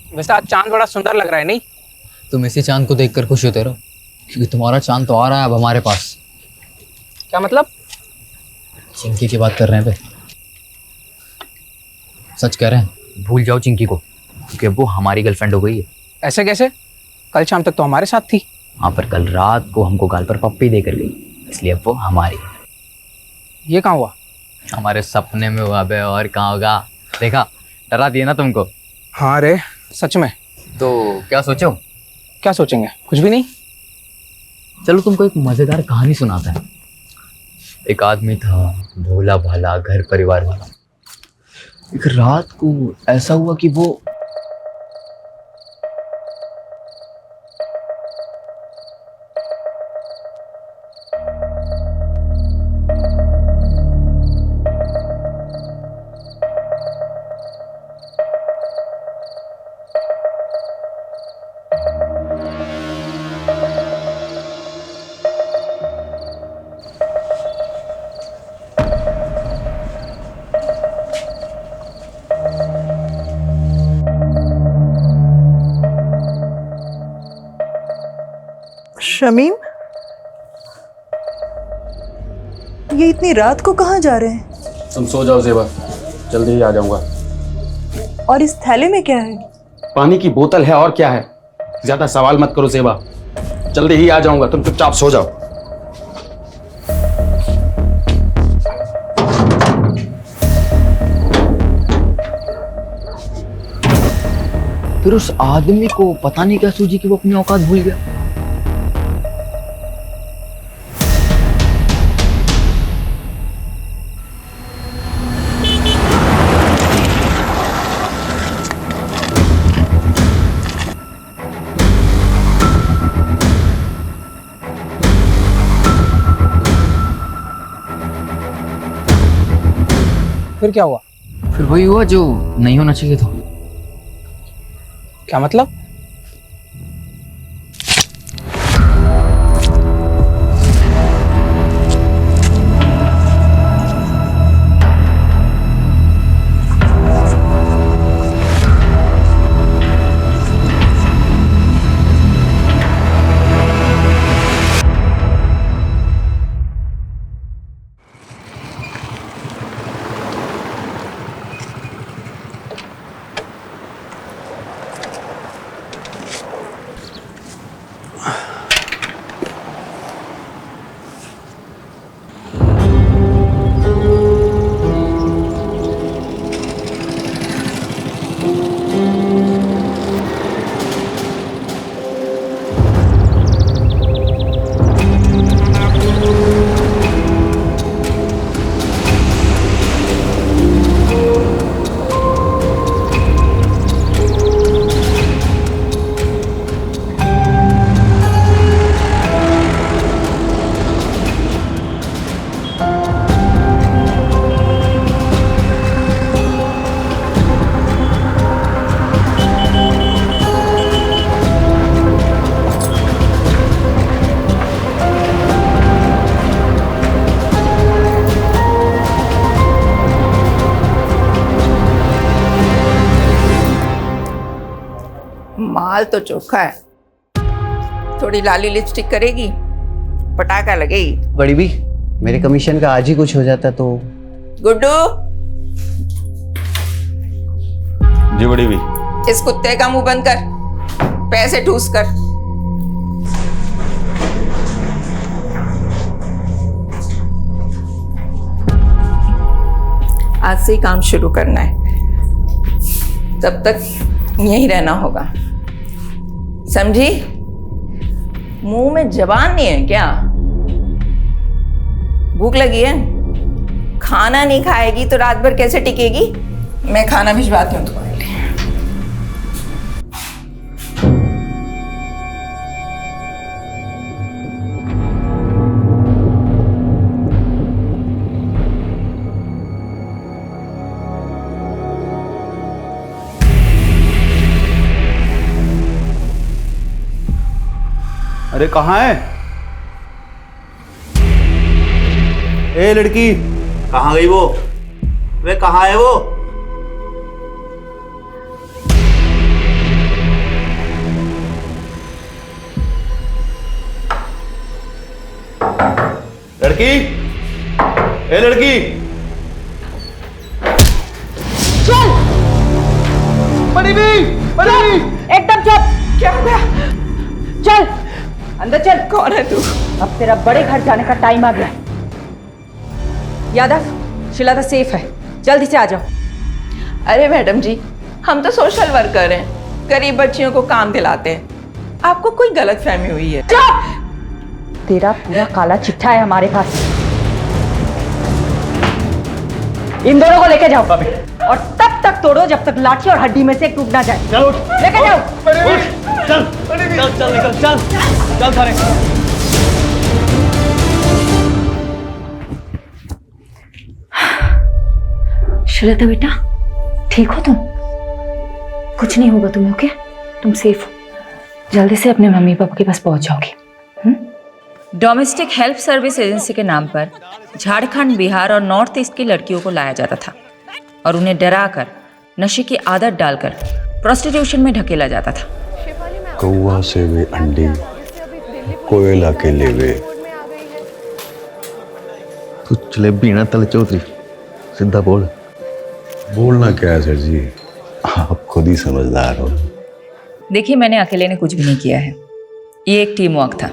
वैसे आज चांद बड़ा सुंदर लग रहा है नहीं? तुम इसी चांद को देखकर खुश होते रहो, क्योंकि तुम्हारा चांद तो आ रहा है अब हमारे पास। क्या मतलब? चिंकी की बात कर रहे हैं पे। सच कह रहे हैं, भूल जाओ चिंकी को, क्योंकि अब वो हमारी गर्लफ्रेंड हो गई है। ऐसे कैसे? कल शाम तक तो हमारे साथ थी। हाँ, पर कल रात को हमको गाल पर पप्पी देकर गई, इसलिए अब वो हमारी है। ये कहाँ हुआ? हमारे सपने में हुआ बे, और कहाँ होगा। देखा, डरा दिया ना तुमको। हाँ रे, सच में। तो क्या सोचो? क्या सोचेंगे? कुछ भी नहीं। चलो तुमको एक मजेदार कहानी सुनाता है। एक आदमी था, भोला भाला, घर परिवार वाला। एक रात को ऐसा हुआ कि वो शमीम, ये इतनी रात को कहाँ जा रहे हैं? तुम सो जाओ ज़ेबा, जल्दी ही आ जाऊंगा। और इस थैले में क्या है? पानी की बोतल है, और क्या है। ज्यादा सवाल मत करो ज़ेबा, जल्दी ही आ जाऊंगा, तुम चुपचाप सो जाओ। फिर उस आदमी को पता नहीं क्या सूझी कि वो अपनी औकात भूल गया। फिर क्या हुआ? फिर वही हुआ जो नहीं होना चाहिए था। क्या मतलब? माल तो चोखा है, थोड़ी लाली लिपस्टिक करेगी, पटाखा लगेगी। बड़ी भी, मेरे कमीशन का आज ही कुछ हो जाता तो। गुड्डू, जी बड़ी भी। इस कुत्ते का मुंह बंद कर, पैसे ठूस कर। आज से ही काम शुरू करना है, तब तक यहीं रहना होगा, समझी? मुंह में जबान नहीं है क्या? भूख लगी है? खाना नहीं खाएगी तो रात भर कैसे टिकेगी? मैं खाना भिजवाती हूँ तुम्हारे लिए। अरे कहाँ है? ए लड़की, कहाँ गई वो? वे कहाँ है वो? लड़की, ए लड़की, चल बड़ी भी, एकदम चुप। क्या हो गया? चल अंदर चल। कौन है तू? अब तेरा बड़े घर जाने का टाइम आ गया। यादव, शीला सेफ है, जल्दी से आ जाओ। अरे मैडम जी, हम तो सोशल वर्कर हैं, गरीब बच्चियों को काम दिलाते हैं। आपको कोई गलत फहमी हुई है। तेरा पूरा काला चिट्ठा है हमारे पास। इन दोनों को लेके जाओ और तब तक तोड़ो जब तक लाठी और हड्डी में से एक टूट ना जाए। चलो लेके जाओ। चल निकल, चल थाने। श्वेता बेटा, ठीक हो तुम? कुछ नहीं होगा तुम्हें, ओके? तुम सेफ हो। जल्दी से अपने मम्मी पापा के पास पहुंच जाओगी। डोमेस्टिक हेल्प सर्विस एजेंसी के नाम पर झारखंड, बिहार और नॉर्थ ईस्ट की लड़कियों को लाया जाता था और उन्हें डराकर नशे की आदत डालकर प्रोस्टिट्यूशन में ढकेला जाता था। कौवा से वे अंडे, कोयला के लेवे। तू जलेबी ना तल चौधरी, सीधा बोल। बोलना क्या है सर जी, आप खुद ही समझदार हो। देखिए, मैंने अकेले ने कुछ भी नहीं किया है, ये एक टीम वर्क था।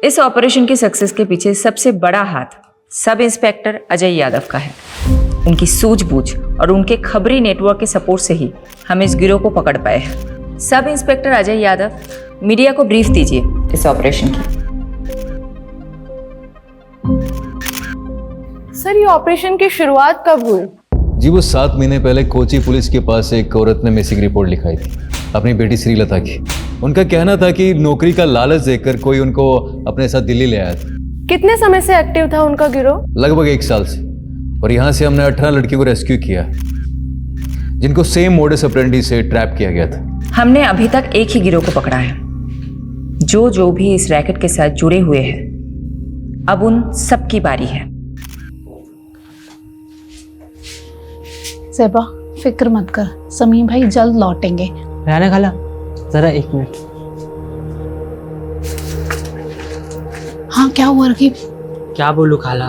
इस ऑपरेशन की सक्सेस के पीछे सबसे बड़ा हाथ सब इंस्पेक्टर अजय यादव का है। उनकी सूझबूझ और उनके खबरी नेटवर्क के सपोर्ट से ही हम इस गिरोह को पकड़ पाए हैं। Sub inspector Ajay Yadav, media को ब्रीफ दीजिए इस ऑपरेशन की। सर, ये ऑपरेशन की शुरुआत कब हुई? जी वो 7 महीने पहले कोची पुलिस के पास एक औरत ने मिसिंग रिपोर्ट लिखाई थी अपनी बेटी श्रीलता की। उनका कहना था कि नौकरी का लालच देकर कोई उनको अपने साथ दिल्ली ले आया था। कितने समय से एक्टिव था उनका गिरोह? लगभग 1 साल से। और यहाँ से हमने 18 लड़कियों को रेस्क्यू किया जिनको सेम मोडस ऑपरेंडी से ट्रैप किया गया था। हमने अभी तक एक ही गिरोह को पकड़ा है। जो भी इस रैकेट के साथ जुड़े हुए हैं, अब उन सबकी बारी है। ज़ेबा, फिक्र मत कर, समीम भाई जल्द लौटेंगे। रहना खाला, जरा 1 मिनट। हाँ, क्या हुआ रकीब? क्या बोलूं खाला,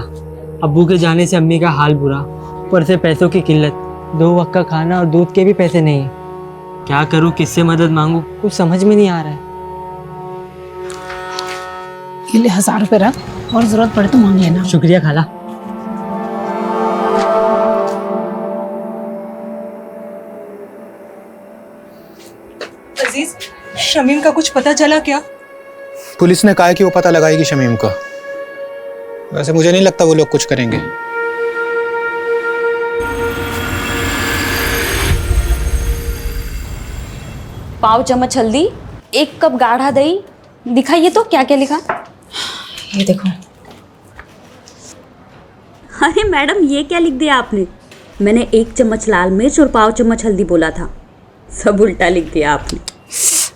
अब्बू के जाने से अम्मी का हाल बुरा, ऊपर से पैसों की किल्लत, 2 वक्त का खाना और दूध के भी पैसे नहीं है। क्या करूं, किससे मदद मांगूं, कुछ समझ में नहीं आ रहा है। ये ले 1000 रुपए रख, और जरूरत पड़े तो मांग लेना। शुक्रिया खाला। अजीज, शमीम का कुछ पता चला क्या? पुलिस ने कहा है कि वो पता लगाएगी शमीम का। वैसे मुझे नहीं लगता वो लोग कुछ करेंगे। पाव चम्मच हल्दी, 1 कप गाढ़ा दही। दिखाइए तो क्या क्या लिखा। ये देखो। अरे मैडम, ये क्या लिख दिया आपने? मैंने 1 चम्मच लाल मिर्च और पाव चम्मच हल्दी बोला था, सब उल्टा लिख दिया आपने।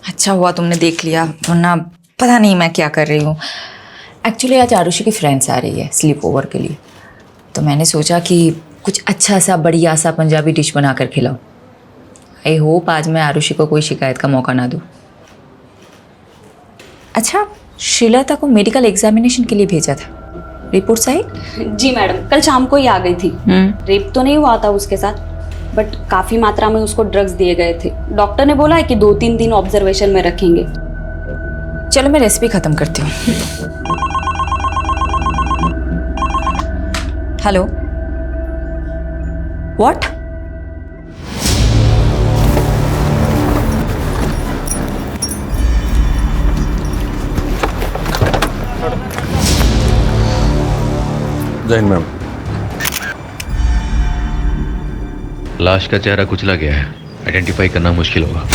अच्छा हुआ तुमने देख लिया, वरना पता नहीं मैं क्या कर रही हूँ। एक्चुअली आज आरुषि की फ्रेंड्स आ रही है स्लीप ओवर के लिए, तो मैंने सोचा कि कुछ अच्छा सा बढ़िया सा पंजाबी डिश बना कर खिलाऊं। आई होप आज मैं आरुषि को कोई शिकायत का मौका ना दूँ। अच्छा, श्रीलता को मेडिकल एग्जामिनेशन के लिए भेजा था, रिपोर्ट्स आई? जी मैडम, कल शाम को ही आ गई थी। रेप तो नहीं हुआ था उसके साथ, बट काफ़ी मात्रा में उसको ड्रग्स दिए गए थे। डॉक्टर ने बोला है कि 2-3 दिन ऑब्जर्वेशन में रखेंगे। चलो मैं रेसिपी ख़त्म करती हूँ। Hello, what? जय हिंद मैम। लाश का चेहरा कुचला गया है, आइडेंटिफाई करना मुश्किल होगा।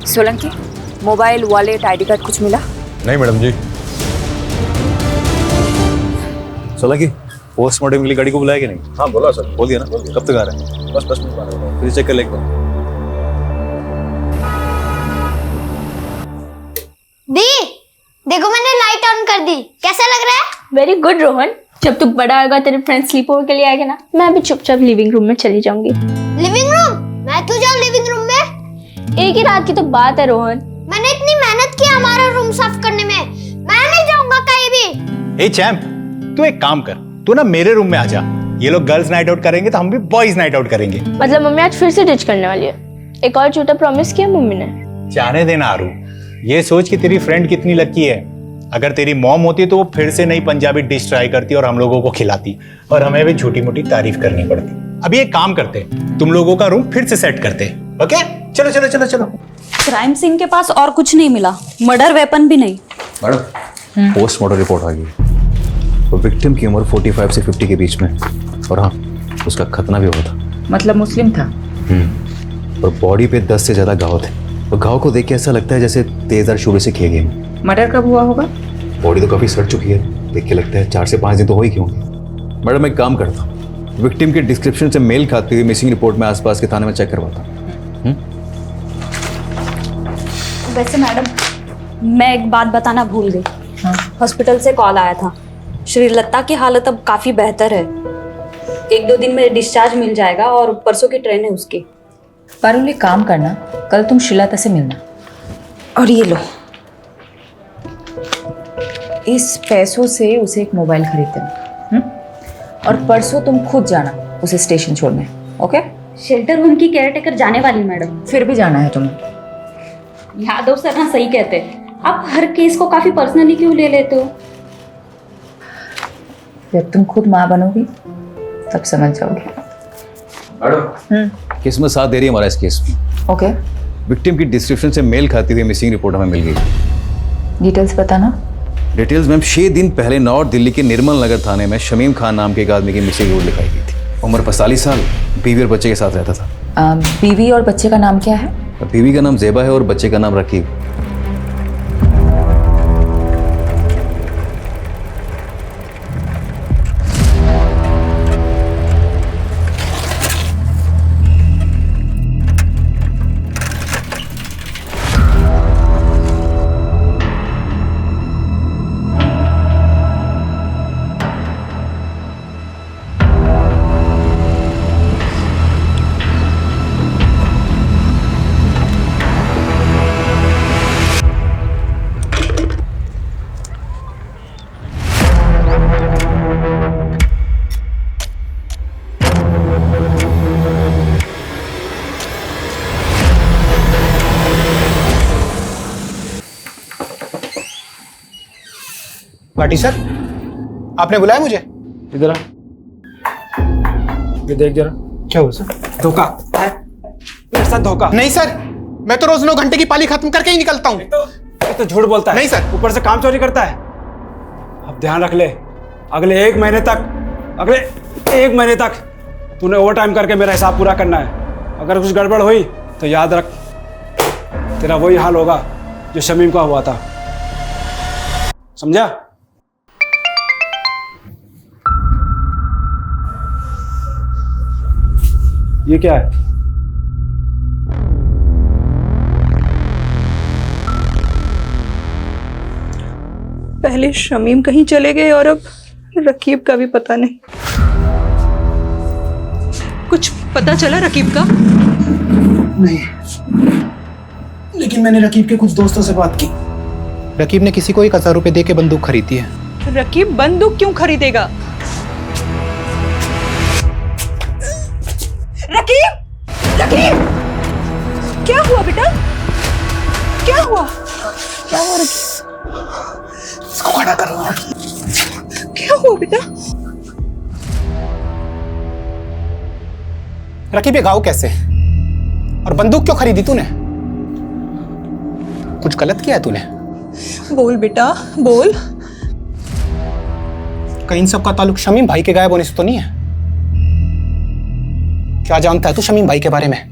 Solanki, mobile, wallet, ID card कुछ मिला? नहीं मैडम जी। सोलंकी, पोस्टमार्टम के लिए गाड़ी को बुलाया कि नहीं? हाँ बोला सर। बोल दिया ना? कब तक आ रहे हैं? बस 10 मिनट बाद आ रहा हूँ। फिर चेक कर लेगा। दी, देखो मैंने लाइट ऑन कर दी, कैसा लग रहा है? वेरी गुड रोहन, जब तू बड़ा होगा तेरे फ्रेंड स्लीप ओवर के लिए आएगा ना, मैं भी चुपचाप लिविंग रूम में चली जाऊंगी। Living room? मैं क्यों जाऊँ लिविंग रूम में? एक ही रात की तो बात है रोहन। मैंने इतनी मेहनत की हमारा रूम साफ करने में, मैं नहीं जाऊंगा कहीं भी। ए चैंप, तू एक काम कर, तू ना मेरे रूम में आ जा। ये लोग गर्ल्स नाइट आउट करेंगे तो हम भी बॉयज नाइट आउट करेंगे। मतलब मम्मी आज फिर से डिच करने वाली है? एक और झूठा प्रॉमिस किया मम्मी ने। जाने देना आरू, ये सोच कि तेरी फ्रेंड कितनी लकी है। अगर तेरी मॉम होती तो वो फिर से नई पंजाबी डिश ट्राई करती और हम लोगों को खिलाती, और हमें भी छोटी मोटी तारीफ करनी पड़ती। अभी एक काम करते, तुम लोगों का रूम फिर से सेट करते, ओके? चलो चलो चलो चलो। क्राइम सीन के पास और कुछ नहीं मिला, मर्डर वेपन भी नहीं। मैडम, पोस्टमार्टम रिपोर्ट आ गई। तो विक्टिम की उम्र 45 से 50 के बीच में, और हाँ, उसका खतना भी हुआ था। मतलब मुस्लिम था। और बॉडी पे 10 से ज्यादा घाव थे, और घाव को देख के ऐसा लगता है जैसे तेजधार शूले से किए गए। मर्डर कब हुआ होगा? बॉडी तो काफी सड़ चुकी है, देख के लगता है 4 से 5 दिन तो हो ही क्यों। मैडम, एक काम करता हूँ, विक्टिम के डिस्क्रिप्शन से मेल खाती हुई मिसिंग रिपोर्ट में आसपास के थाने में चेक करवाता हूँ। वैसे मैडम, मैं एक बात बताना भूल गई। हॉस्पिटल से कॉल आया था, श्रीलता की हालत अब काफी बेहतर है। 1-2 दिन में डिस्चार्ज मिल जाएगा और परसों की ट्रेन है उसकी। पारुल, एक काम करना, कल तुम श्रीलता से मिलना। और ये लो, इस पैसों से उसे एक मोबाइल खरीद देना। और परसों तुम खुद जाना उसे स्टेशन छोड़ने, ओके? शेल्टर होम की केयरटेकर जाने वाली मैडम। फिर भी जाना है तुम्हें। यादव सर ना सही कहते हैं, आप हर केस को काफी पर्सनली क्यों ले लेते हो? जब तुम खुद माँ बनोगी तब समझ जाओगे। किस्मत साथ दे रही है हमारा इस केस में। ओके, विक्टिम की डिस्क्रिप्शन से मेल खाती हुई मिसिंग रिपोर्ट हमें मिल गई। डिटेल्स बताना। डिटेल्स मैम, 6 दिन पहले नॉर्थ दिल्ली के निर्मल नगर थाने में शमीम खान नाम के एक आदमी की मिसिंग रिपोर्ट लिखाई गई थी। उम्र 45 साल, बीवी और बच्चे के साथ रहता था। बीवी और बच्चे का नाम क्या है? बीवी का नाम जेबा है और बच्चे का नाम रकीब। पार्टी सर, आपने बुलाया मुझे? इधर आ, ये देख जरा। क्या हुआ सर? धोखा है मेरे साथ, धोखा। नहीं सर, मैं तो रोज 9 घंटे की पाली खत्म करके ही निकलता हूँ। तो झूठ बोलता है। नहीं सर। ऊपर से काम चोरी करता है। अब ध्यान रख ले, अगले 1 महीने तक तूने ओवर टाइम करके मेरा हिसाब पूरा करना है। अगर कुछ गड़बड़ हुई तो याद रख, तेरा वही हाल होगा जो शमीम का हुआ था, समझा? ये क्या है? पहले शमीम कहीं चले गए और अब रकीब का भी पता नहीं। कुछ पता चला रकीब का? नहीं, लेकिन मैंने रकीब के कुछ दोस्तों से बात की। रकीब ने किसी को 1000 रुपए दे के बंदूक खरीदी है। रकीब बंदूक क्यों खरीदेगा? रकीब! रकीब! क्या हुआ बेटा? क्या हुआ? क्या हुआ रकीब? इसको खड़ा करो। क्या हुआ बेटा? रकीब, ये घाव कैसे? और बंदूक क्यों खरीदी तूने? कुछ गलत किया है तूने? बोल बेटा, बोल। कहीं इन सब का ताल्लुक शमीम भाई के गायब होने से तो नहीं है? क्या जानता है तू शमीम भाई के बारे में?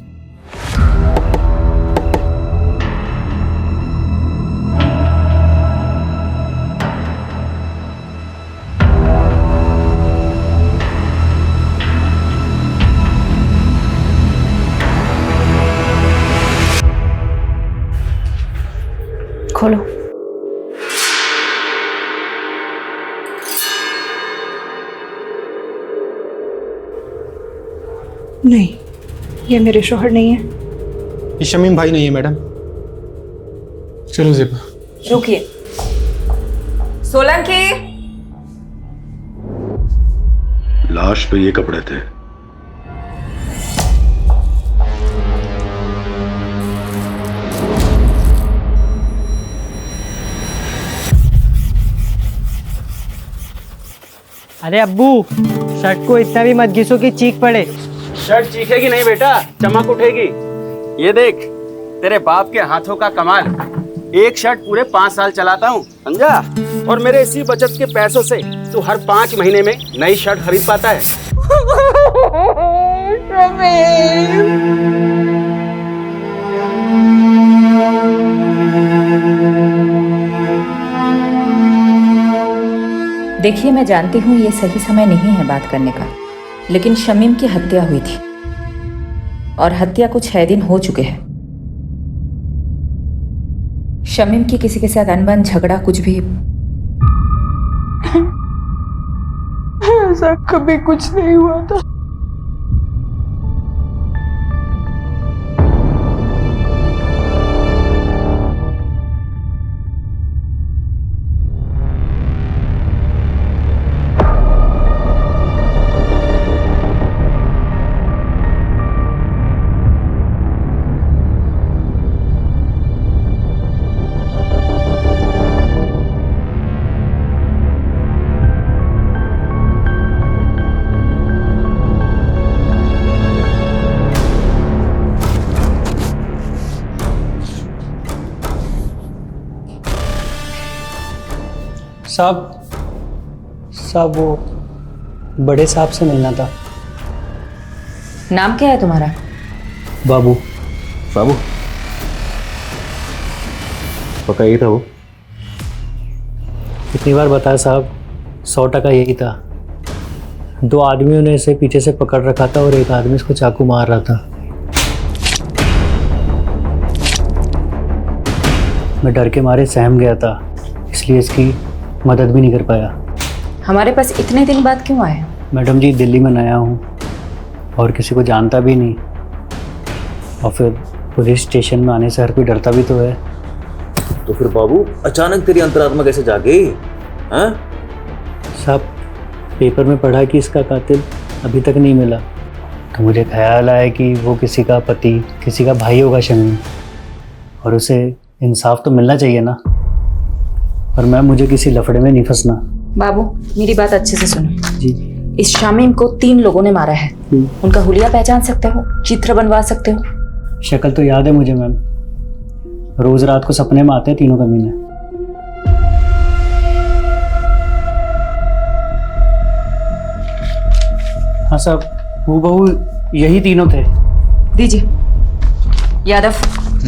खोलो। नहीं, ये मेरे शौहर नहीं है। ये शमीम भाई नहीं है मैडम। चलो ज़ेबा। रुकिए। सोलंकी। लाश पे ये कपड़े थे। अरे अब्बू, शर्ट को इतना भी मत घिसो कि चीख पड़े। शर्ट चीखेगी नहीं बेटा, चमक उठेगी। ये देख, तेरे बाप के हाथों का कमाल। एक शर्ट पूरे 5 साल चलाता हूँ, समझा? और मेरे इसी बचत के पैसों से तू हर 5 महीने में नई शर्ट खरीद पाता है। देखिए, मैं जानती हूँ ये सही समय नहीं है बात करने का, लेकिन शमीम की हत्या हुई थी और हत्या को 6 दिन हो चुके हैं। शमीम की किसी के साथ अनबन, झगड़ा, कुछ भी? ऐसा कभी कुछ नहीं हुआ था। साहब वो बड़े साहब से मिलना था। नाम क्या है तुम्हारा? बाबू। बाबू पक्का यही था वो? कितनी बार बताया साहब, 100% यही था। 2 आदमियों ने इसे पीछे से पकड़ रखा था और एक आदमी इसको चाकू मार रहा था। मैं डर के मारे सहम गया था, इसलिए इसकी मदद भी नहीं कर पाया। हमारे पास इतने दिन बाद क्यों आए? मैडम जी, दिल्ली में नया हूँ और किसी को जानता भी नहीं, और फिर पुलिस स्टेशन में आने से हर कोई डरता भी तो है। तो फिर बाबू अचानक तेरी अंतरात्मा कैसे जाग गई? हाँ साहब, पेपर में पढ़ा कि इसका कातिल अभी तक नहीं मिला, तो मुझे ख्याल आया कि वो किसी का पति, किसी का भाई होगा शमीम, और उसे इंसाफ तो मिलना चाहिए ना। और मैं मुझे किसी लफड़े में नहीं फंसना। बाबू, मेरी बात अच्छे से सुनो जी। इस शमीम को 3 लोगों ने मारा है। उनका हुलिया पहचान सकते हो? चित्र बनवा सकते हो? शक्ल तो याद है मुझे मैम, रोज रात को सपने में आते हैं तीनों कमीने। हाँ साहब, हूबहू यही तीनों थे। दीजिए यादव,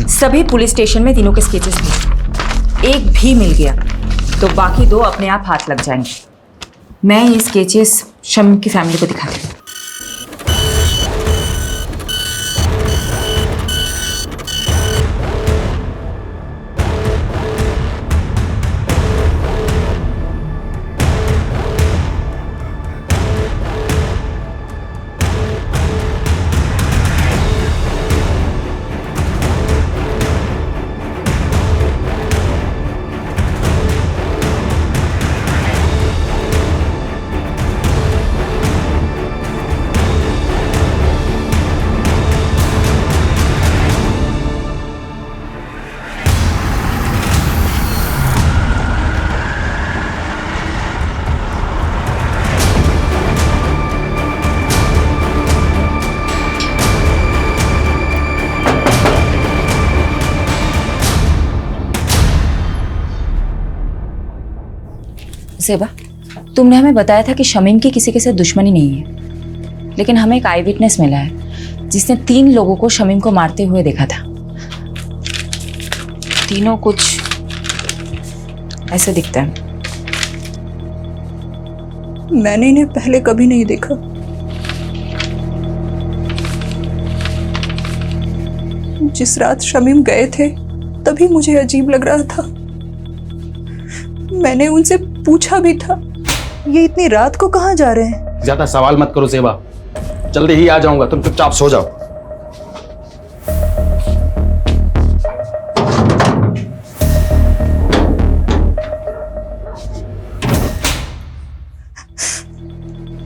सभी पुलिस स्टेशन में तीनों के स्केचेस थे। एक भी मिल गया तो बाकी 2 अपने आप हाथ लग जाएंगे। मैं ये स्केचेस शमीम की फैमिली को दिखाती हूँ। सेबा, तुमने हमें बताया था कि शमीम की किसी के साथ दुश्मनी नहीं है, लेकिन हमें एक आई विटनेस मिला है जिसने 3 लोगों को शमीम को मारते हुए देखा था। तीनों कुछ ऐसे दिखते हैं। मैंने इन्हें पहले कभी नहीं देखा। जिस रात शमीम गए थे तभी मुझे अजीब लग रहा था। मैंने उनसे पूछा भी था, ये इतनी रात को कहाँ जा रहे हैं? ज्यादा सवाल मत करो सेबा, जल्दी ही आ जाऊंगा, तुम चुपचाप सो जाओ।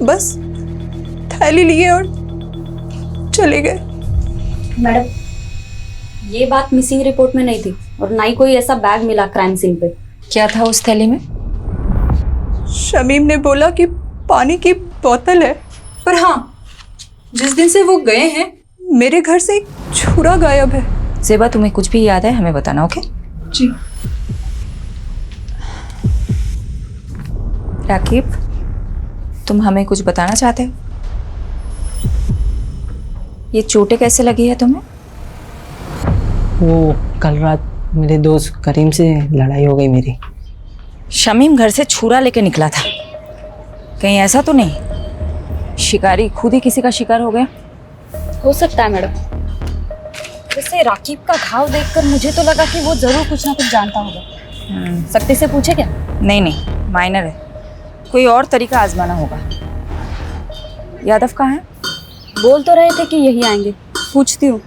बस थैली लिए और चले गए। मैडम, ये बात मिसिंग रिपोर्ट में नहीं थी और ना ही कोई ऐसा बैग मिला क्राइम सीन पे। क्या था उस थैली में? शमीम ने बोला कि पानी की बोतल है। पर हाँ, जिस दिन से वो गए हैं मेरे घर से एक छुरा गायब है। ज़ेबा, तुम्हें कुछ भी याद है हमें बताना, ओके? जी। राकीब, तुम हमें कुछ बताना चाहते हो? ये चोटें कैसे लगी है तुम्हें? वो कल रात मेरे दोस्त करीम से लड़ाई हो गई मेरी। शमीम घर से छुरा लेके निकला था, कहीं ऐसा तो नहीं शिकारी खुद ही किसी का शिकार हो गया? हो सकता है मैडम। वैसे राकीब का घाव देखकर मुझे तो लगा कि वो जरूर कुछ ना कुछ जानता होगा। सख्ती से पूछे क्या? नहीं नहीं, माइनर है, कोई और तरीका आजमाना होगा। यादव कहाँ है? बोल तो रहे थे कि यही आएंगे, पूछती हूँ।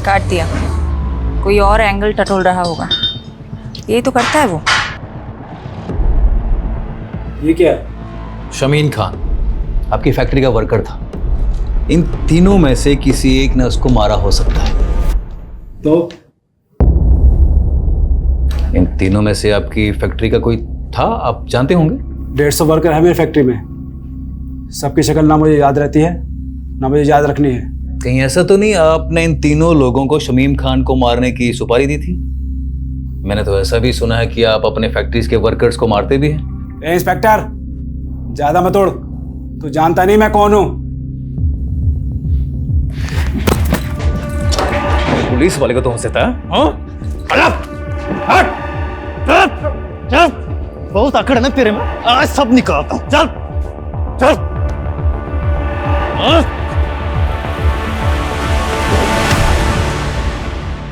काट दिया, कोई और एंगल टटोल रहा होगा। यही तो करता है वो। ये क्या? शमीन खान आपकी फैक्ट्री का वर्कर था। इन तीनों में से किसी एक ने उसको मारा हो सकता है। तो इन तीनों में से आपकी फैक्ट्री का कोई था, आप जानते होंगे? 150 वर्कर है मेरी फैक्ट्री में। सबकी शक्ल ना मुझे याद रहती है ना मुझे याद रखनी है। कहीं ऐसा तो नहीं आपने इन तीनों लोगों को शमीम खान को मारने की सुपारी दी थी? मैंने तो ऐसा भी सुना है कि आप अपने फैक्ट्रीज के वर्कर्स को मारते भी हैं। इंस्पेक्टर, ज्यादा मत उड़, तू जानता नहीं मैं कौन हूं। पुलिस वाले को तो हमसे था। बहुत अकड़ है ना तेरे में, आज सब निकालता हूं। चल चल।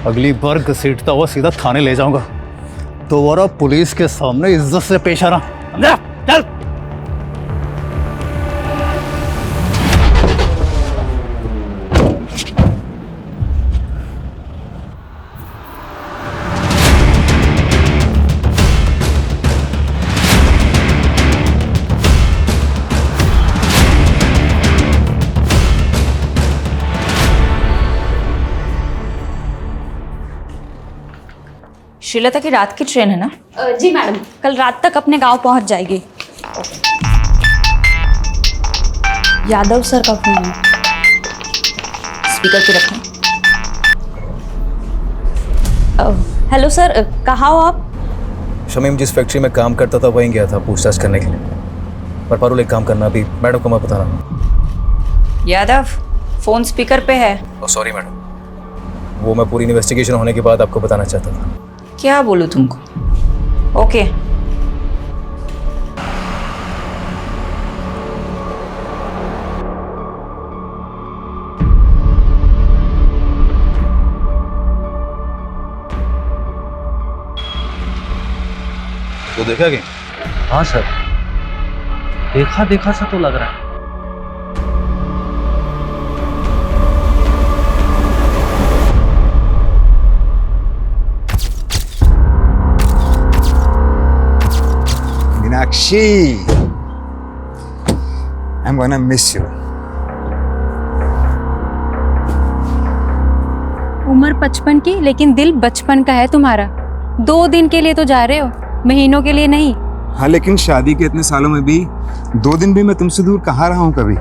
अगली बार घसीटता हुआ सीधा थाने ले जाऊंगा। दोबारा पुलिस के सामने इज्जत से पेश आना। चल। श्रीलता की रात की ट्रेन है ना? जी मैडम, कल रात तक अपने गांव पहुंच जाएगी। यादव सर का फोन है। स्पीकर पे रखें। हेलो सर, कहाँ हो आप? शमीम जिस फैक्ट्री में काम करता था वहीं गया था पूछताछ करने के लिए। पर पारुल एक काम करना, अभी मैडम को मैं बताना। यादव, फोन स्पीकर पे है। सॉरी मैडम, वो मैं पूरी इन्वेस्टिगेशन होने के बाद आपको बताना चाहता था। क्या बोलूं तुमको? ओके। तो देखा क्या? हाँ सर, देखा देखा सा तो लग रहा है। Meenakshi, I'm gonna miss you. उम्र 55 की लेकिन दिल बचपन का है तुम्हारा। 2 दिन के लिए तो जा रहे हो, महीनों के लिए नहीं। हाँ, लेकिन शादी के इतने सालों में भी 2 दिन भी मैं तुमसे दूर कहाँ रहा हूँ कभी।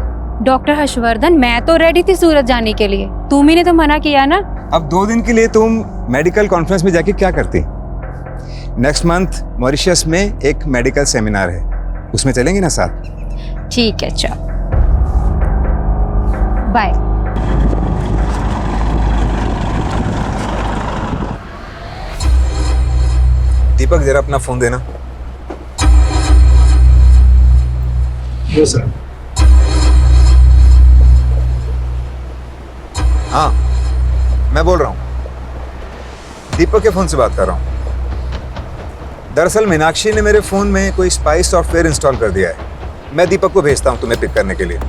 डॉक्टर हर्षवर्धन, मैं तो रेडी थी सूरत जाने के लिए, तुम ही ने तो मना किया ना। अब 2 दिन के लिए तुम मेडिकल कॉन्फ्रेंस में जाके क्या करती? नेक्स्ट मंथ मॉरिशस में एक मेडिकल सेमिनार है, उसमें चलेंगे ना साथ? ठीक है, चल बाय। दीपक, जरा अपना फोन देना। यो सर। हाँ, मैं बोल रहा हूँ, दीपक के फोन से बात कर रहा हूँ। दरअसल मीनाक्षी ने मेरे फोन में कोई स्पाई सॉफ्टवेयर इंस्टॉल कर दिया है। मैं दीपक को भेजता हूँ तुम्हें पिक करने के लिए।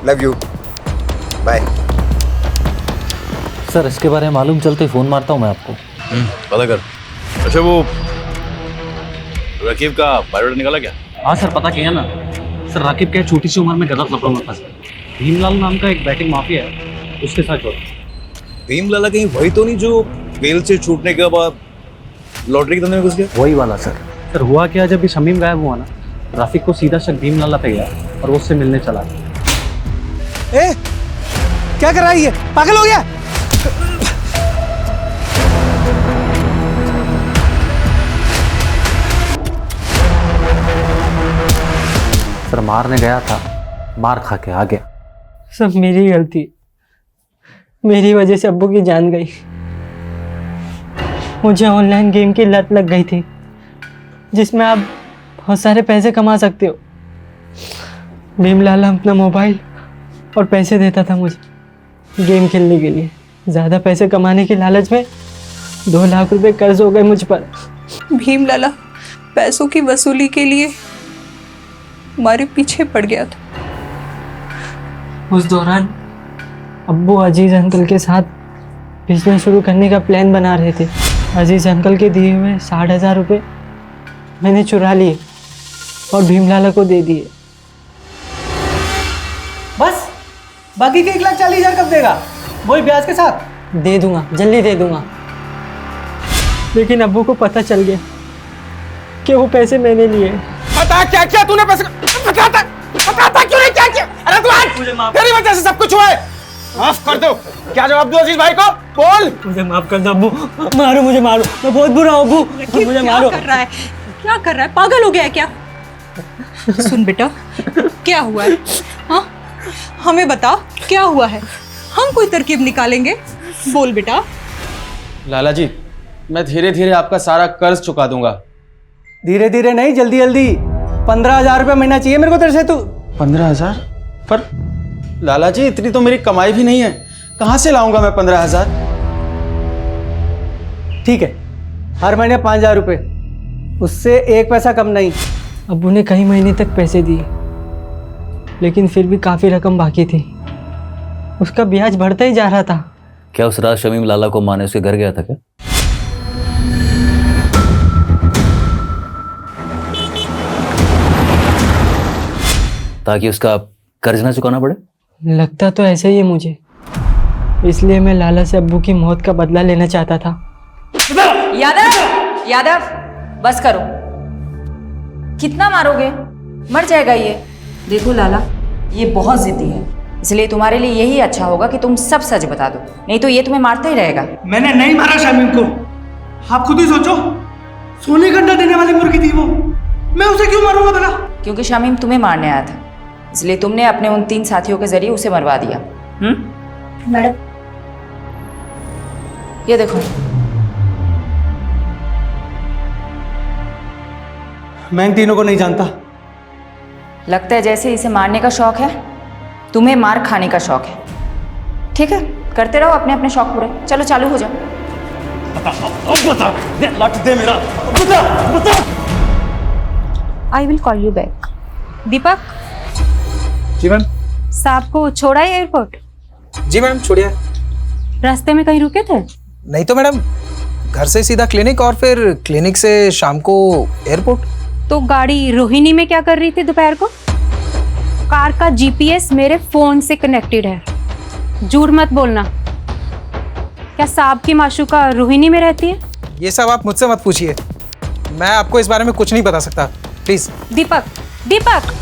Love you, bye. सर इसके बारे में मालूम चलते फ़ोन मारता हूँ मैं आपको। पता कर। अच्छा वो रकीब का बायोडाटा निकाला क्या? हाँ सर, पता किया ना सर। राकिब क्या छोटी सी उम्र में गलत लफड़ों में फंसा। भीमलाल नाम का एक बैटिंग माफिया है, उसके साथ जोड़ा। भीमलाला कहीं वही तो नहीं जो बेल से छूटने के बाद लॉटरी के धंधे में घुस गया? वही वाला सर। सर हुआ क्या, जब भी शमीम गायब हुआ ना, राफिक को सीधा शक भीमलाला पे गया और वो उससे मिलने चला गया। ए, क्या कर रहा है ये? पागल हो गया? सर मारने गया था, मार खा के आ गया। सब मेरी गलती, मेरी वजह से अब्बू की जान गई। मुझे ऑनलाइन गेम की लत लग गई थी जिसमें आप बहुत सारे पैसे कमा सकते हो। भीमलाल अपना मोबाइल और पैसे देता था मुझे गेम खेलने के लिए। ज़्यादा पैसे कमाने की लालच में 2 लाख रुपए कर्ज हो गए मुझ पर। भीमलाला पैसों की वसूली के लिए हमारे पीछे पड़ गया था। उस दौरान अब्बू अजीज अंकल के साथ बिजनेस शुरू करने का प्लान बना रहे थे। अजीज अंकल के दिए हुए 60,000 रुपये मैंने चुरा लिए और भीमलाला को दे दिए। बस बाकी के 1,40,000 कब देगा? वही ब्याज के साथ? दे दूंगा, जल्दी दे दूंगा। लेकिन अब्बू को पता चल गया कि वो पैसे मैंने लिए। बता क्या क्या तूने पैसे बताता क्यों नहीं? क्या किया? अरे तू आज तेरी वजह से सब कुछ हुआ है। माफ कर दो। क्या जवाब दूं अजीज भाई को? बोल। मुझे माफ कर दो अब्बू। मारो मुझे, मारो, मैं बहुत बुरा हूँ अब्बू, मुझे मारो। क्या कर रहा है? क्या कर रहा है? पागल हो गया है क्या? सुन बेटा, क्या हुआ है? हाँ, हमें बता क्या हुआ है। हम कोई तरकीब निकालेंगे। बोल बेटा। लाला जी, मैं धीरे धीरे आपका सारा कर्ज चुका दूंगा। धीरे धीरे नहीं, जल्दी जल्दी। 15,000 रुपये महीना चाहिए मेरे को तेरे से। तू 15,000? पर लाला जी इतनी तो मेरी कमाई भी नहीं है, कहाँ से लाऊंगा मैं 15,000? ठीक है, हर महीने 5,000 रुपये, उससे 1 पैसा कम नहीं। अब्बू ने कई महीने तक पैसे दिए लेकिन फिर भी काफ़ी रकम बाकी थी। उसका ब्याज बढ़ता ही जा रहा था। क्या उस रात शमीम लाला को मारने उसके घर गया था क्या? ताकि उसका कर्ज ना चुकाना पड़े? लगता तो ऐसा ही है मुझे, इसलिए मैं लाला से अब्बू की मौत का बदला लेना चाहता था। यादव, यादव, बस करो। कितना मारोगे? मर जाएगा ये। देखो लाला, ये बहुत जिद्दी है, इसलिए तुम्हारे लिए यही अच्छा होगा कि तुम सब सच बता दो, नहीं तो ये तुम्हें मारता ही रहेगा। मैंने नहीं मारा शमीम को, आप खुद ही सोचो। सोने का अंडा देने वाली मुर्गी थी वो, मैं उसे क्यों मारूंगा भला? क्योंकि शमीम तुम्हें मारने आया था, इसलिए तुमने अपने उन 3 साथियों के जरिए उसे मरवा दिया। मैडम, ये देखो। मैं इन तीनों को नहीं जानता। लगता है जैसे इसे मारने का शौक है, तुम्हें मार खाने का शौक है। ठीक है, करते रहो अपने अपने शौक पूरे। चलो चालू हो जाओ। बता, लाठी दे मेरा, बता, बता। I will call you back. Deepak. जी मैम। साहब को छोड़ा है एयरपोर्ट? जी मैम, छोड़िए। रास्ते में कहीं रुके थे? नहीं तो मैडम, घर से सीधा क्लिनिक और फिर क्लिनिक से शाम को एयरपोर्ट। तो गाड़ी रोहिणी में क्या कर रही थी दोपहर को? कार का जीपीएस मेरे फोन से कनेक्टेड है, झूठ मत बोलना। क्या साहब की माशूका रोहिणी में रहती है? ये सब आप मुझसे मत पूछिए, मैं आपको इस बारे में कुछ नहीं बता सकता, प्लीज। Deepak, Deepak.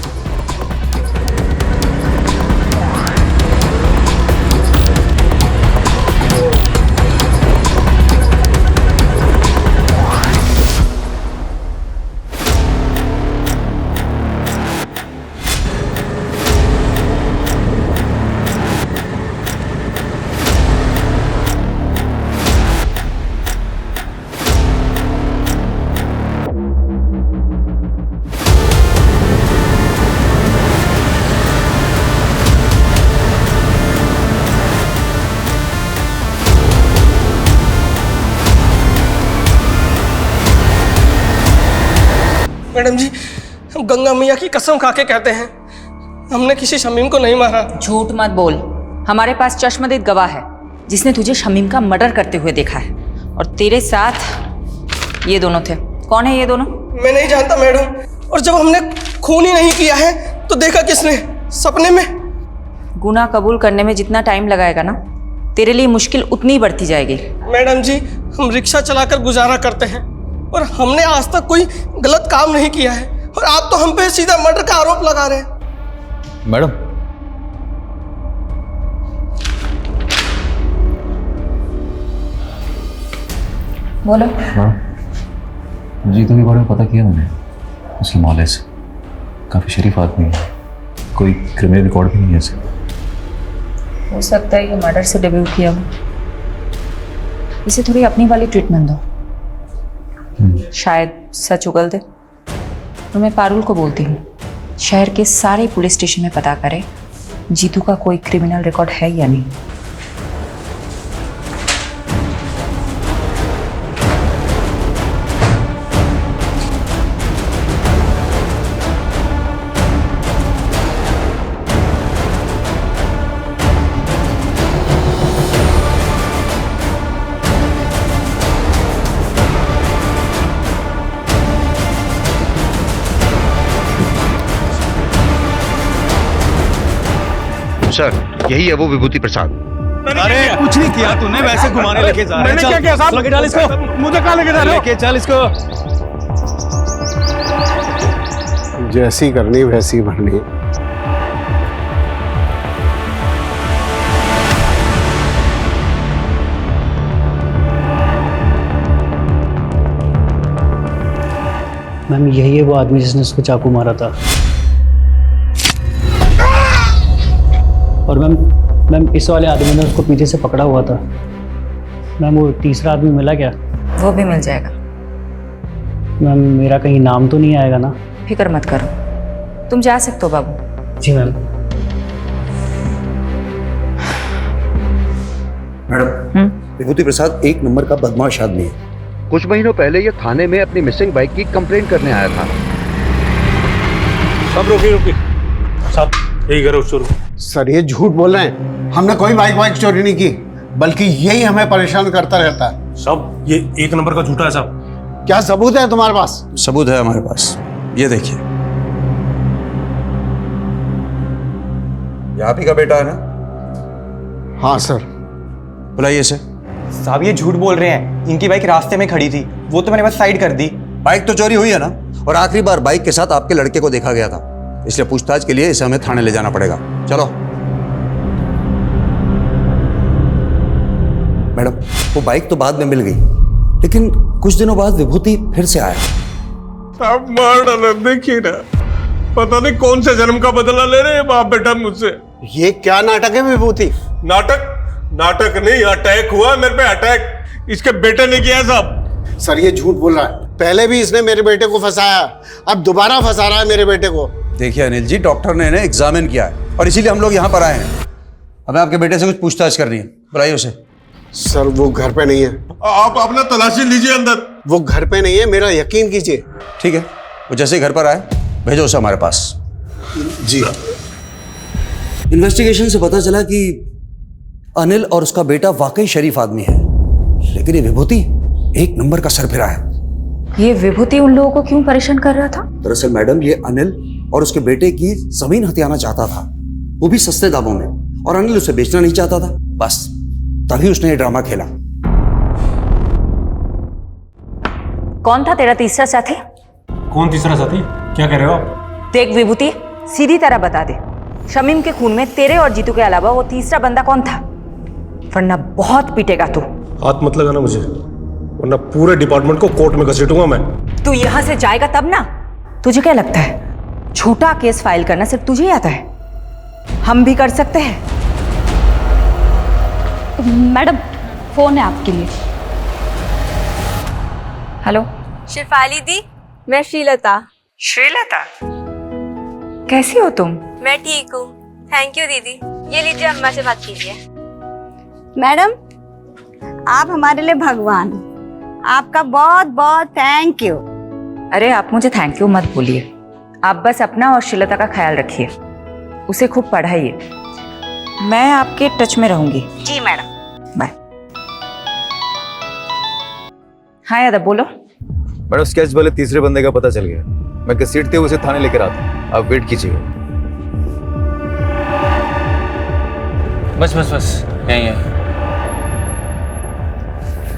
मैडम जी, हम गंगा मैया की कसम खा के कहते हैं हमने किसी शमीम को नहीं मारा। झूठ मत बोल। हमारे पास चश्मदीद गवाह है जिसने तुझे शमीम का मर्डर करते हुए देखा है, और तेरे साथ ये दोनों थे। कौन है ये दोनों? मैं नहीं जानता मैडम, और जब हमने खून ही नहीं किया है तो देखा किसने? सपने में। गुनाह कबूल करने में जितना टाइम लगाएगा ना, तेरे लिए मुश्किल उतनी ही बढ़ती जाएगी। मैडम जी, हम रिक्शा चलाकर गुजारा करते हैं और हमने आज तक कोई गलत काम नहीं किया है, और आप तो हम पे सीधा मर्डर का आरोप लगा रहे हैं। मैडम, बोलो। हाँ, जीतू के बारे में पता किया मैंने। उसकी नॉलेज काफ़ी शरीफ आदमी है, कोई क्रिमिनल रिकॉर्ड भी नहीं है इसे। हो सकता है ये मर्डर से डेब्यू किया हो। इसे थोड़ी अपनी वाली ट्रीटमेंट दो, शायद सच उगल दे। तो मैं पारुल को बोलती हूँ शहर के सारे पुलिस स्टेशन में पता करे जीतू का कोई क्रिमिनल रिकॉर्ड है या नहीं। सर, यही है वो विभूति प्रसाद। अरे कुछ नहीं किया तूने, वैसे घुमाने लेके जा रहे हैं। मैंने क्या किया साहब? लेके डाल इसको। मुझे कहाँ लेके जा रहे हो? लेके चल इसको। जैसी करनी वैसी भरनी। मैम, यही है वो आदमी जिसने उसको चाकू मारा था। और मैम इस वाले आदमी ने उसको पीछे से पकड़ा हुआ था। मैम, वो तीसरा आदमी मिला क्या? वो भी मिल जाएगा। मैम, मेरा कहीं नाम तो नहीं आएगा ना? फिक्र मत करो, तुम जा सकते हो बाबू। जी मैम। मैडम, विभूति प्रसाद एक नंबर का बदमाश आदमी है। कुछ महीनों पहले ये थाने में अपनी मिसिंग बाइक की कंप्लेंट करने आया था। सब रुकी साहब, यही करो चोर। सर ये झूठ बोल रहे हैं, हमने कोई बाइक चोरी नहीं की, बल्कि यही हमें परेशान करता रहता है। सब ये एक नंबर का झूठा है साहब। क्या सबूत है तुम्हारे पास? सबूत है हमारे पास, ये देखिए। ये आप ही का बेटा है ना? हाँ सर। बुलाइए इसे। साहब ये झूठ बोल रहे हैं, इनकी बाइक रास्ते में खड़ी थी, वो तो मैंने बस साइड कर दी। बाइक तो चोरी हुई है ना, और आखिरी बार बाइक के साथ आपके लड़के को देखा गया था, इसलिए पूछताछ के लिए इसे हमें थाने ले जाना पड़ेगा। चलो। मैडम, वो बाइक तो बाद में मिल गई, लेकिन कुछ दिनों बाद विभूति फिर से आया। अब मार डाला, देखिए ना, पता नहीं कौन से जन्म का बदला ले रहे हैं बाप बेटा मुझसे। ये क्या नाटक है विभूति? नाटक नहीं, अटैक हुआ मेरे पे, अटैक इसके बेटे ने किया साहब। सर ये झूठ बोल रहा है, पहले भी इसने मेरे बेटे को फंसाया, अब दोबारा फंसा रहा है मेरे बेटे को। देखिए अनिल जी, डॉक्टर ने इन्हें एग्जामिन किया है और इसीलिए हम लोग यहाँ पर आए हैं। हमें आपके बेटे से कुछ पूछताछ करनी है, बुलाइए उसे। सर वो घर पे नहीं है। आप अपना तलाशी लीजिए अंदर। वो घर पे नहीं है, मेरा यकीन कीजिए। ठीक है, वो जैसे ही घर पर आए भेजो उसे हमारे पास। जी। इन्वेस्टिगेशन से पता चला कि अनिल और उसका बेटा वाकई शरीफ आदमी है, लेकिन ये विभूति एक नंबर का सरफिरा है। ये विभूति उन लोगों को क्यों परेशान कर रहा था? दरअसल मैडम, ये अनिल और उसके बेटे की जमीन हथियाना चाहता था, वो भी सस्ते दामों में, और अनिल उसे बेचना नहीं चाहता था। बस तभी उसने ये ड्रामा खेला। कौन था तेरा तीसरा साथी? कौन तीसरा साथी? क्या कह रहे हो आप? देख विभूति, सीधी तरह बता दे, शमीम के खून में तेरे और जीतू के अलावा वो तीसरा बंदा कौन था? वरना बहुत पीटेगा तू। हाथ मत लगाना मुझे, वरना पूरे डिपार्टमेंट को कोर्ट में घसीटूंगा मैं। तू यहां से जाएगा तब ना। तुझे क्या लगता है झूठा केस फाइल करना सिर्फ तुझे ही आता है? हम भी कर सकते हैं। मैडम फोन है आपके लिए। हेलो। शिफाली दी, मैं श्रीलता। श्रीलता, कैसी हो तुम? मैं ठीक हूँ, थैंक यू दीदी। ये लीजिए, अम्मा से बात कीजिए। मैडम आप हमारे लिए भगवान, आपका बहुत बहुत थैंक यू। अरे आप मुझे थैंक यू मत बोलिए, आप बस अपना और श्रीलता का ख्याल रखिए, उसे खूब पढ़ाइए। मैं आपके टच में रहूंगी। जी मैडम। बाय। हाँ यादव बोलो। मैडम स्केच वाले तीसरे बंदे का पता चल गया, मैं घसीटते हुए उसे थाने लेकर आता हूँ, आप वेट कीजिएगा। बस बस बस यही है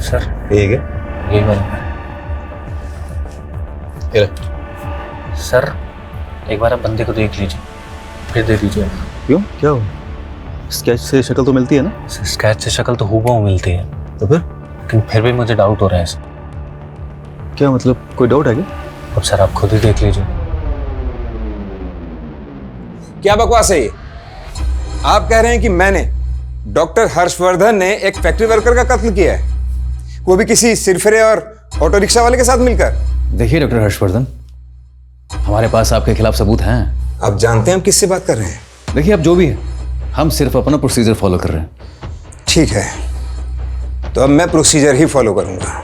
सर। यही है यही वाला सर। एक बार आप बंदे को देख लीजिए फिर दे दीजिए। क्यों, क्या हो? स्केच से शक्ल तो मिलती है ना? स्केच से शक्ल तो हूबहू मिलती है, तो लेकिन फिर भी मुझे डाउट हो रहा है सर। क्या मतलब, कोई डाउट है क्या? अब सर आप खुद ही देख लीजिए। क्या बकवास है ये? आप कह रहे हैं कि मैंने, डॉक्टर हर्षवर्धन ने एक फैक्ट्री वर्कर का कत्ल किया है, वो भी किसी सिरफिरे और ऑटो रिक्शा वाले के साथ मिलकर? देखिए डॉक्टर हर्षवर्धन, हमारे पास आपके खिलाफ सबूत हैं। आप जानते हैं हम किससे बात कर रहे हैं? देखिए अब जो भी है, हम सिर्फ अपना प्रोसीजर फॉलो कर रहे हैं। ठीक है, तो अब मैं प्रोसीजर ही फॉलो करूंगा,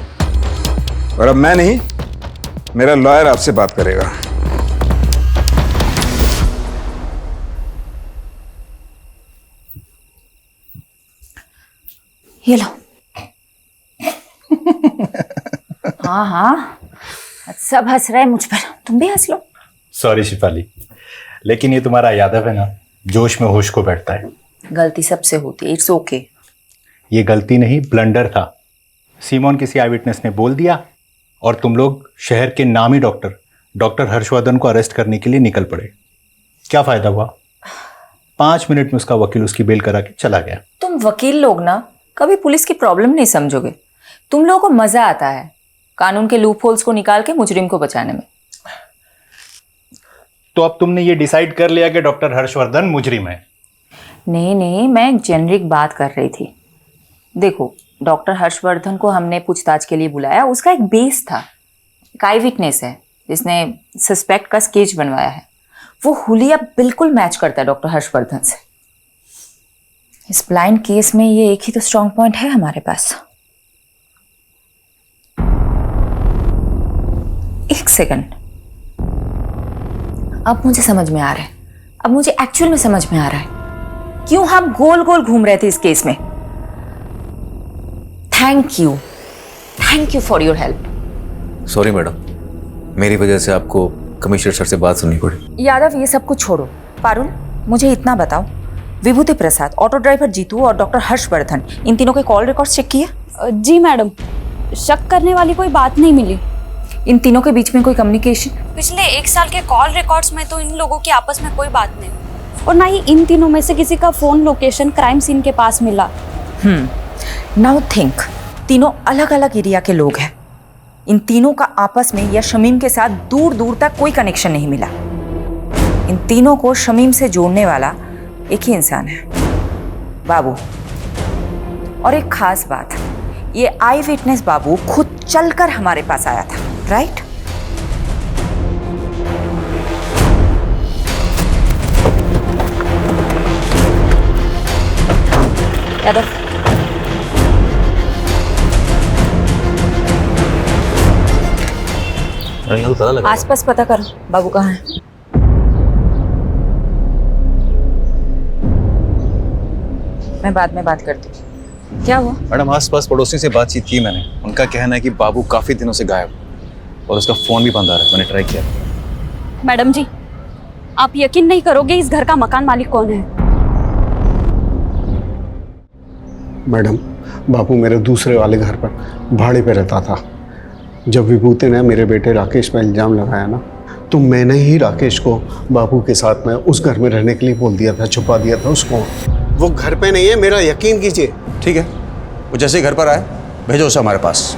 और अब मैं नहीं, मेरा लॉयर आपसे बात करेगा। ये लो। हाँ हाँ, सब हंस रहे हैं मुझ पर, तुम भी हंस लो। सॉरी शिफाली, लेकिन ये तुम्हारा यादव है ना, जोश में होश को बैठता है। गलती सबसे होती है, इट्स ओके। ये गलती नहीं, ब्लंडर था। सीमोन किसी आई विटनेस ने बोल दिया और तुम लोग शहर के नामी डॉक्टर हर्षवर्धन को अरेस्ट करने के लिए निकल पड़े। क्या फायदा हुआ? 5 मिनट में उसका वकील उसकी बेल करा के चला गया। तुम वकील लोग ना कभी पुलिस की प्रॉब्लम नहीं समझोगे। तुम लोगों को मजा आता है कानून के लूप होल्स को निकाल के मुजरिम को बचाने में। तो अब तुमने ये डिसाइड कर लिया कि डॉक्टर हर्षवर्धन मुजरिम है? नहीं, मैं एक जेनरिक बात कर रही थी। देखो, डॉक्टर हर्षवर्धन को हमने पूछताछ के लिए बुलाया, उसका एक बेस था, एक आई विटनेस है जिसने सस्पेक्ट का स्केच बनवाया है। वो हुलिया बिल्कुल मैच करता है डॉक्टर हर्षवर्धन से। इस ब्लाइंड केस में ये एक ही तो स्ट्रॉन्ग पॉइंट है हमारे पास। एक सेकंड, अब मुझे समझ में आ रहा है, अब मुझे एक्चुअल में समझ में आ रहा है क्यों हम गोल गोल घूम रहे थे इस केस में। Thank you for your help. Sorry madam, मेरी वजह से आपको कमिश्नर सर से बात सुननी पड़ी। यादव, ये सब कुछ छोड़ो। पारुल, मुझे इतना बताओ, विभूति प्रसाद, ऑटो ड्राइवर जीतू और डॉक्टर हर्षवर्धन, इन तीनों के कॉल रिकॉर्ड्स चेक किए? जी मैडम, शक करने वाली कोई बात नहीं मिली। इन तीनों के बीच में कोई कम्युनिकेशन? पिछले 1 साल के कॉल रिकॉर्ड्स में तो इन लोगों की आपस में कोई बात नहीं, और ना ही इन तीनों में से किसी का फोन लोकेशन क्राइम सीन के पास मिला। नाउ थिंक, तीनों अलग अलग एरिया के लोग हैं। इन तीनों का आपस में या शमीम के साथ दूर दूर तक कोई कनेक्शन नहीं मिला। इन तीनों को शमीम से जोड़ने वाला एक ही इंसान है, बाबू। और एक खास बात, ये आई विटनेस बाबू खुद चलकर हमारे पास आया था, राइट? यादव, आसपास पता करो बाबू कहाँ है। मैं बाद में बात करती हूँ। क्या हुआ? मैडम, आसपास पड़ोसी से बातचीत की मैंने, उनका कहना है कि बाबू काफी दिनों से गायब और उसका फोन भी बंद आ रहा है। मैंने ट्राई किया। मैडम जी, आप यकीन नहीं करोगे इस घर का मकान मालिक कौन है। मैडम, बाबू मेरे दूसरे वाले घर पर भाड़े पे रहता था। जब विभूति ने मेरे बेटे राकेश पर इल्ज़ाम लगाया ना, तो मैंने ही राकेश को बाबू के साथ में उस घर में रहने के लिए बोल दिया था, छुपा दिया था उसको। वो घर पे नहीं है, मेरा यकीन कीजिए। ठीक है, वो जैसे ही घर पर आए भेजो उसे हमारे पास।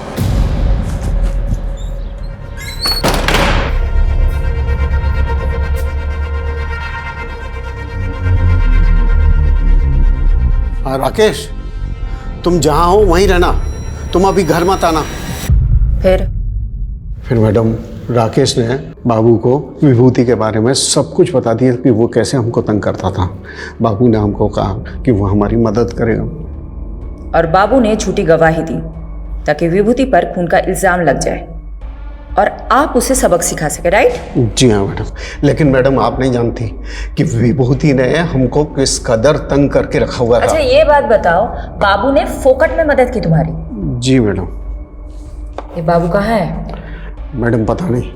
हाँ राकेश, तुम जहाँ हो वहीं रहना, तुम अभी घर मत आना। फिर मैडम, राकेश ने बाबू को विभूति के बारे में सब कुछ बता दिया कि वो कैसे हमको तंग करता था। बाबू ने हमको कहा कि वो हमारी मदद करेगा। और बाबू ने झूठी गवाही दी ताकि विभूति पर खून का इल्जाम लग जाए और आप उसे सबक सिखा सके, राइट? जी हाँ मैडम, लेकिन मैडम आप नहीं जानती कि विभूति ने हमको किस कदर तंग करके रखा हुआ था। अच्छा ये बात बताओ, बाबू ने फोकट में मदद की तुम्हारी? जी मैडम। ये बाबू कहाँ है? मैडम पता नहीं,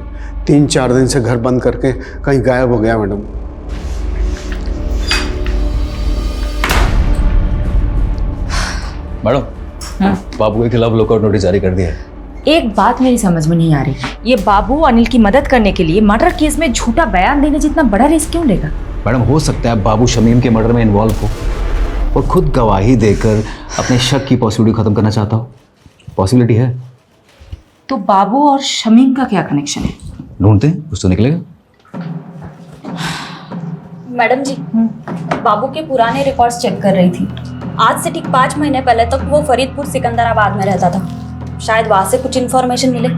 3-4 दिन से घर बंद करके कहीं गायब हो गया मैडम। मैडम बाबू के खिलाफ लुकआउट नोटिस जारी कर दिया है। एक बात मेरी समझ में नहीं आ रही, ये बाबू अनिल की मदद करने के लिए मर्डर केस में झूठा बयान देने जितना बड़ा रिस्क क्यों लेगा? मैडम हो सकता है बाबू शमीम के मर्डर में इन्वॉल्व हो और खुद गवाही देकर अपने शक की पॉसिबिलिटी खत्म करना चाहता हो। पॉसिबिलिटी है। तो बाबू और शमीम का क्या कनेक्शन है? ढूंढते हैं, कुछ तो निकलेगा। मैडम जी, बाबू के पुराने रिकॉर्ड्स चेक कर रही थी। आज से ठीक 5 महीने पहले तक वो फरीदपुर सिकंदराबाद में रहता था। शायद वहां से कुछ इन्फॉर्मेशन मिले।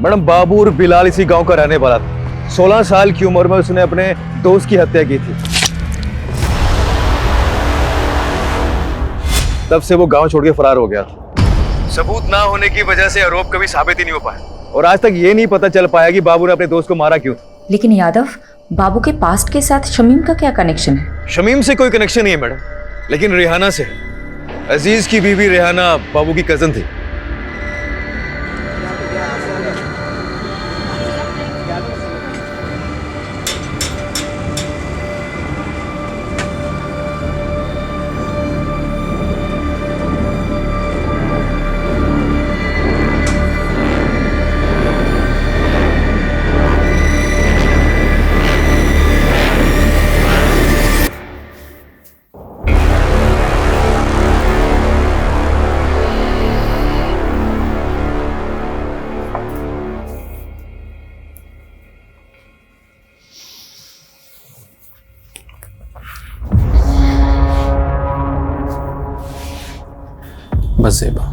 मैडम बाबू और बिलाल इसी गांव का रहने वाला था। 16 साल की उम्र में उसने अपने दोस्त की हत्या की थी। तब से वो गांव छोड़ के फरार हो गया था। सबूत ना होने की वजह से आरोप कभी साबित ही नहीं हो पाया और आज तक ये नहीं पता चल पाया कि बाबू ने अपने दोस्त को मारा क्यों। लेकिन यादव, बाबू के पास्ट के साथ शमीम का क्या कनेक्शन है? शमीम से कोई कनेक्शन नहीं है मैडम, लेकिन रेहाना से। अजीज की बीवी रेहाना बाबू की कजन थी। बस ज़ेबा,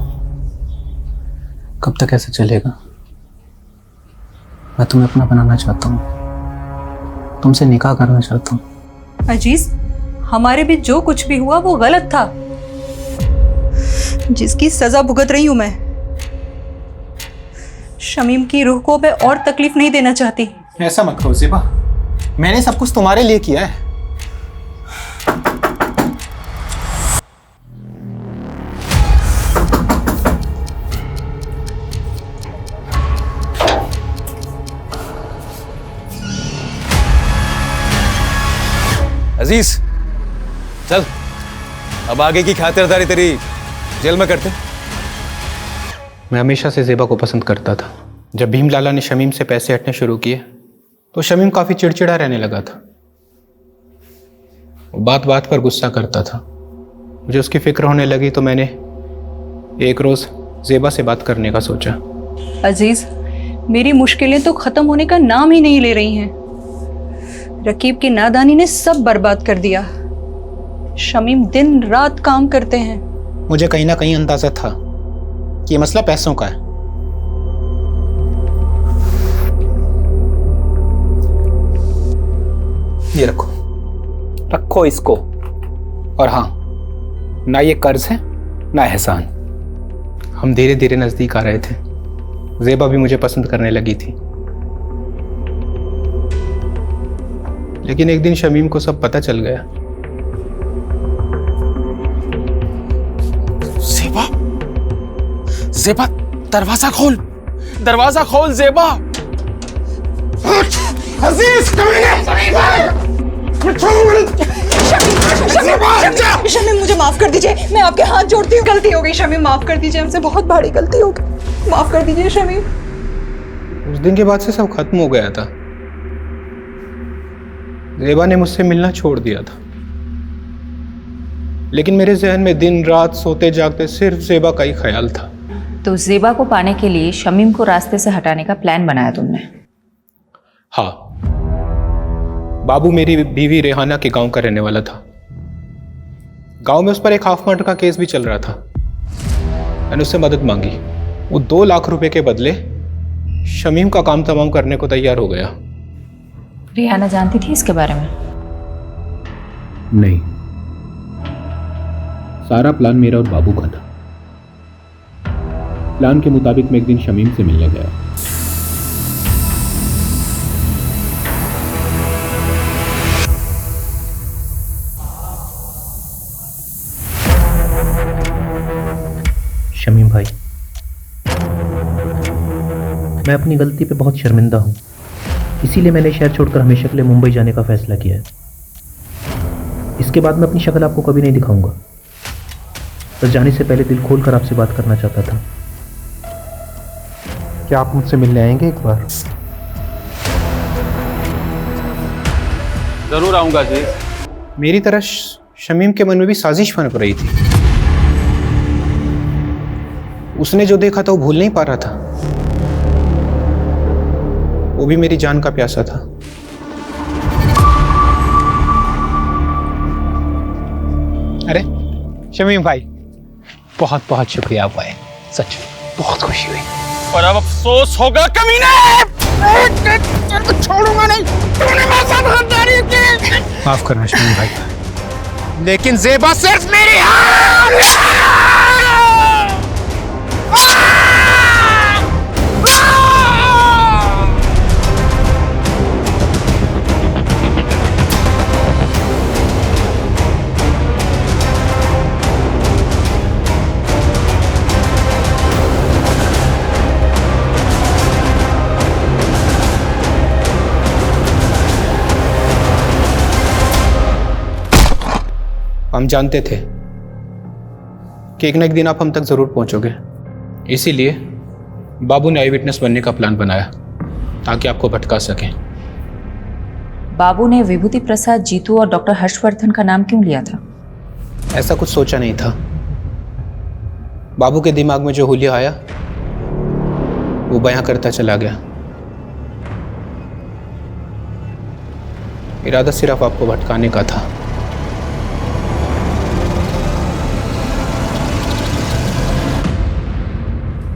कब तक ऐसे चलेगा? मैं तुम्हें अपना बनाना चाहता हूँ, तुमसे निकाह करना चाहता हूँ। अजीज, हमारे बीच जो कुछ भी हुआ वो गलत था, जिसकी सजा भुगत रही हूं मैं। शमीम की रूह को मैं और तकलीफ नहीं देना चाहती। ऐसा मत करो ज़ेबा, मैंने सब कुछ तुम्हारे लिए किया है। अजीज चल, अब आगे की खातिरदारी तेरी जेल में करते। मैं हमेशा से ज़ेबा को पसंद करता था। जब भीम लाला ने शमीम से पैसे हटने शुरू किए तो शमीम काफ़ी चिड़चिड़ा रहने लगा था। वो बात बात पर गुस्सा करता था। मुझे उसकी फिक्र होने लगी तो मैंने एक रोज़ ज़ेबा से बात करने का सोचा। अजीज, मेरी मुश्किलें तो ख़त्म होने का नाम ही नहीं ले रही हैं। रकीब की नादानी ने सब बर्बाद कर दिया। शमीम दिन रात काम करते हैं। मुझे कहीं ना कहीं अंदाजा था कि ये मसला पैसों का है। ये रखो, रखो इसको। और हाँ, ना ये कर्ज है ना एहसान। हम धीरे धीरे नजदीक आ रहे थे। ज़ेबा भी मुझे पसंद करने लगी थी। लेकिन एक दिन शमीम को सब पता चल गया। ज़ेबा, ज़ेबा, दरवाजा खोल, दरवाजा खोल ज़ेबा। अजीज, शमीम, मुझे माफ कर दीजिए, मैं आपके हाथ जोड़ती हूँ। गलती हो गई शमीम, माफ कर दीजिए, हमसे बहुत बड़ी गलती हो गई, माफ कर दीजिए शमीम। उस दिन के बाद से सब खत्म हो गया था। ज़ेबा ने मुझसे मिलना छोड़ दिया था, लेकिन मेरे जहन में दिन रात सोते जागते सिर्फ ज़ेबा का ही ख्याल था। तो ज़ेबा को पाने के लिए शमीम को रास्ते से हटाने का प्लान बनाया तुमने? हाँ, बाबू मेरी बीवी रेहाना के गांव का रहने वाला था। गांव में उस पर एक हाफ मर्डर का केस भी चल रहा था। मैंने उससे मदद मांगी। वो 2 लाख रुपए के बदले शमीम का काम तमाम करने को तैयार हो गया। रियाना जानती थी इसके बारे में? नहीं, सारा प्लान मेरा और बाबू का था। प्लान के मुताबिक मैं एक दिन शमीम से मिलने गया। शमीम भाई, मैं अपनी गलती पे बहुत शर्मिंदा हूँ, इसीलिए मैंने शहर छोड़कर हमेशा के लिए मुंबई जाने का फैसला किया है। इसके बाद मैं अपनी शक्ल आपको कभी नहीं दिखाऊंगा। बस जाने से पहले दिल खोलकर आपसे बात करना चाहता था। क्या आप मुझसे मिलने आएंगे एक बार? जरूर आऊंगा जी। मेरी तरह शमीम के मन में भी साजिश बन रही थी। उसने जो देखा था वो भूल नहीं पा रहा था। वो भी मेरी जान का प्यासा था। अरे शमीम भाई, बहुत बहुत शुक्रिया आप आए, सच बहुत खुशी हुई। और अब अफसोस होगा कमीने, छोड़ूंगा नहीं। तूने मेरे साथ गद्दारी की। माफ करना शमीम भाई, लेकिन ज़ेबा सिर्फ मेरी हम जानते थे कि एक न एक दिन आप हम तक जरूर पहुंचोगे, इसीलिए बाबू ने आई विटनेस बनने का प्लान बनाया ताकि आपको भटका सकें। बाबू ने विभूति प्रसाद, जीतू और डॉक्टर हर्षवर्धन का नाम क्यों लिया था? ऐसा कुछ सोचा नहीं था। बाबू के दिमाग में जो हुलिया आया वो बयां करता चला गया। इरादा सिर्फ आपको भटकाने का था।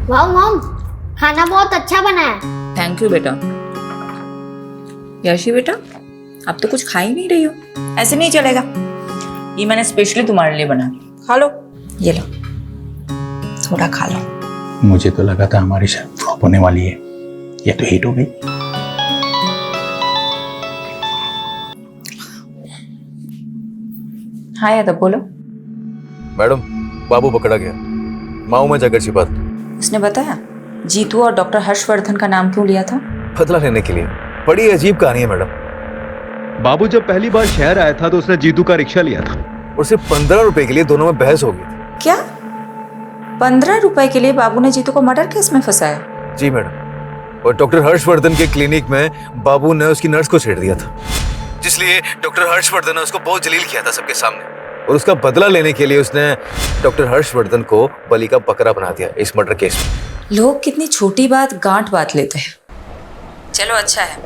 वाह मॉम, खाना बहुत अच्छा बना है। थैंक यू बेटा। यशी बेटा, अब तो कुछ खा ही नहीं रही हो, ऐसे नहीं चलेगा। ये मैंने स्पेशली तुम्हारे लिए बना, खा लो। ये लो, थोड़ा खा लो। मुझे तो लगा था हमारी शायद फ्लॉप होने वाली है, ये तो हिट हो गई। हाँ यादव, बोलो। मैडम, बाबू पकड़ा गया, माऊ में जाकर छिपा था। उसने बताया जीतू और डॉक्टर हर्षवर्धन का नाम क्यों लिया था? बदला लेने के लिए। बड़ी अजीब कहानी है मैडम। बाबू जब पहली बार शहर आया था तो उसने जीतू का रिक्शा लिया था और सिर्फ 15 रुपए के लिए दोनों में बहस हो गई थी। क्या 15 रुपए के लिए बाबू ने जीतू को मर्डर केस में फंसाया? जी मैडम, और डॉक्टर हर्षवर्धन के क्लिनिक में बाबू ने उसकी नर्स को छेड़ दिया था, जिसलिए डॉक्टर हर्षवर्धन ने उसको बहुत जलील किया था सबके सामने, और उसका बदला लेने के लिए उसने डॉक्टर हर्षवर्धन को बलि का बकरा बना दिया इस मर्डर केस में। लोग कितनी छोटी बात गांठ बात लेते हैं। चलो अच्छा है,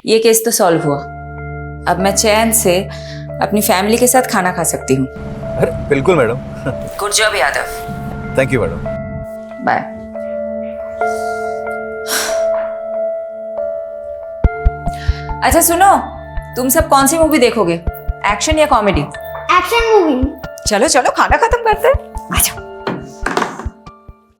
ये केस तो सॉल्व हुआ। अब मैं चैन से अपनी फैमिली के साथ खाना खा सकती हूँ। अरे बिल्कुल madam. Good job Yadav. Thank you madam. Bye. अच्छा सुनो, तुम सब कौन सी मूवी देखोगे, एक्शन या कॉमेडी? Action movie. चलो चलो, खाना खत्म करते हैं, आ जाओ।